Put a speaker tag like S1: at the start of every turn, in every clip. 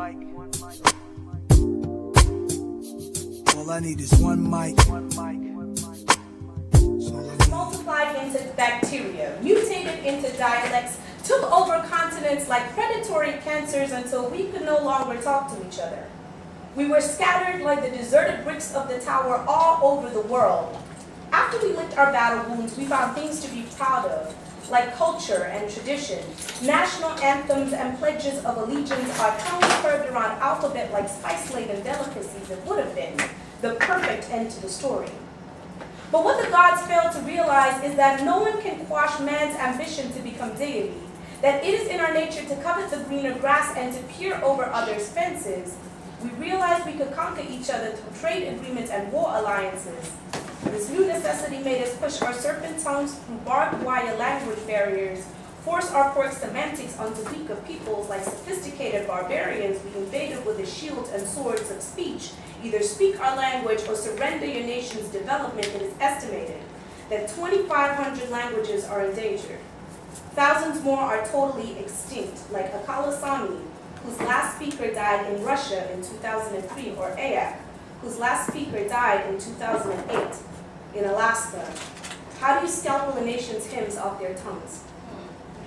S1: All I need is one mic.
S2: Multiplied into bacteria, mutated into dialects, took over continents like predatory cancers until we could no longer talk to each other. We were scattered like the deserted bricks of the tower all over the world. After we licked our battle wounds, we found things to be proud of, like culture and tradition. National anthems and pledges of allegiance are tongues curved around alphabet like spice-laden delicacies. It would have been the perfect end to the story. But what the gods failed to realize is that no one can quash man's ambition to become deity, that it is in our nature to covet the greener grass and to peer over others' fences. We realized we could conquer each other through trade agreements and war alliances. This new necessity made us push our serpent tongues through barbed wire language barriers, force our quirk semantics onto weaker peoples like sophisticated barbarians we invaded with the shields and swords of speech. Either speak our language or surrender your nation's development. It is estimated that 2,500 languages are endangered. Thousands more are totally extinct, like Akala Sami, whose last speaker died in Russia in 2003, or Ayak, whose last speaker died in 2008 in Alaska. How do you scalpel a nation's hymns off their tongues?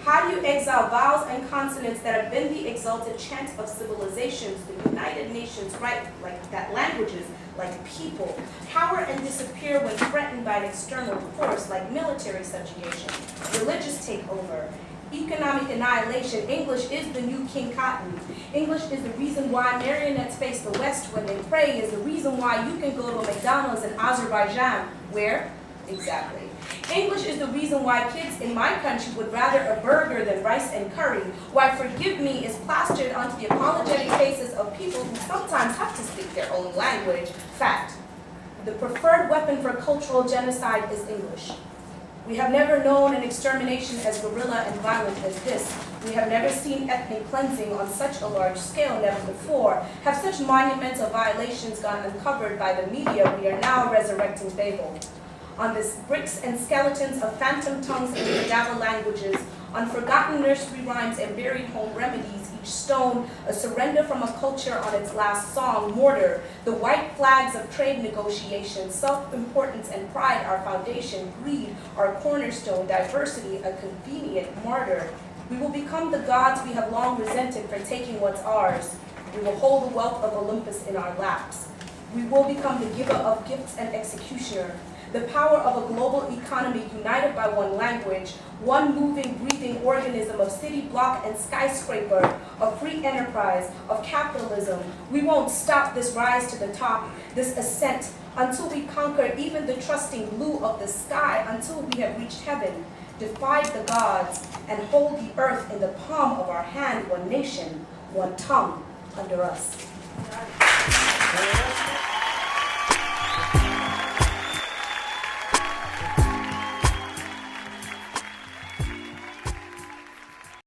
S2: How do you exile vowels and consonants that have been the exalted chant of civilizations, the United Nations right, like that languages, like people, power and disappear when threatened by an external force like military subjugation, religious takeover, economic annihilation? English is the new King Cotton. English is the reason why marionettes face the West when they pray, is the reason why you can go to a McDonald's in Azerbaijan. Where? Exactly. English is the reason why kids in my country would rather a burger than rice and curry, why forgive me is plastered onto the apologetic faces of people who sometimes have to speak their own language. Fact. The preferred weapon for cultural genocide is English. We have never known an extermination as guerrilla and violent as this. We have never seen ethnic cleansing on such a large scale, never before. Have such monumental violations gone uncovered by the media, we are now resurrecting Babel. On this bricks and skeletons of phantom tongues and cadaver languages, on forgotten nursery rhymes and buried home remedies, each stone a surrender from a culture on its last song, mortar, the white flags of trade negotiations, self-importance and pride our foundation, greed our cornerstone, diversity a convenient martyr. We will become the gods we have long resented for taking what's ours. We will hold the wealth of Olympus in our laps. We will become the giver of gifts and executioner. The power of a global economy united by one language, one moving, breathing organism of city, block, and skyscraper, of free enterprise, of capitalism. We won't stop this rise to the top, this ascent, until we conquer even the trusting blue of the sky, until we have reached heaven, defied the gods, and hold the earth in the palm of our hand, one nation, one tongue under us.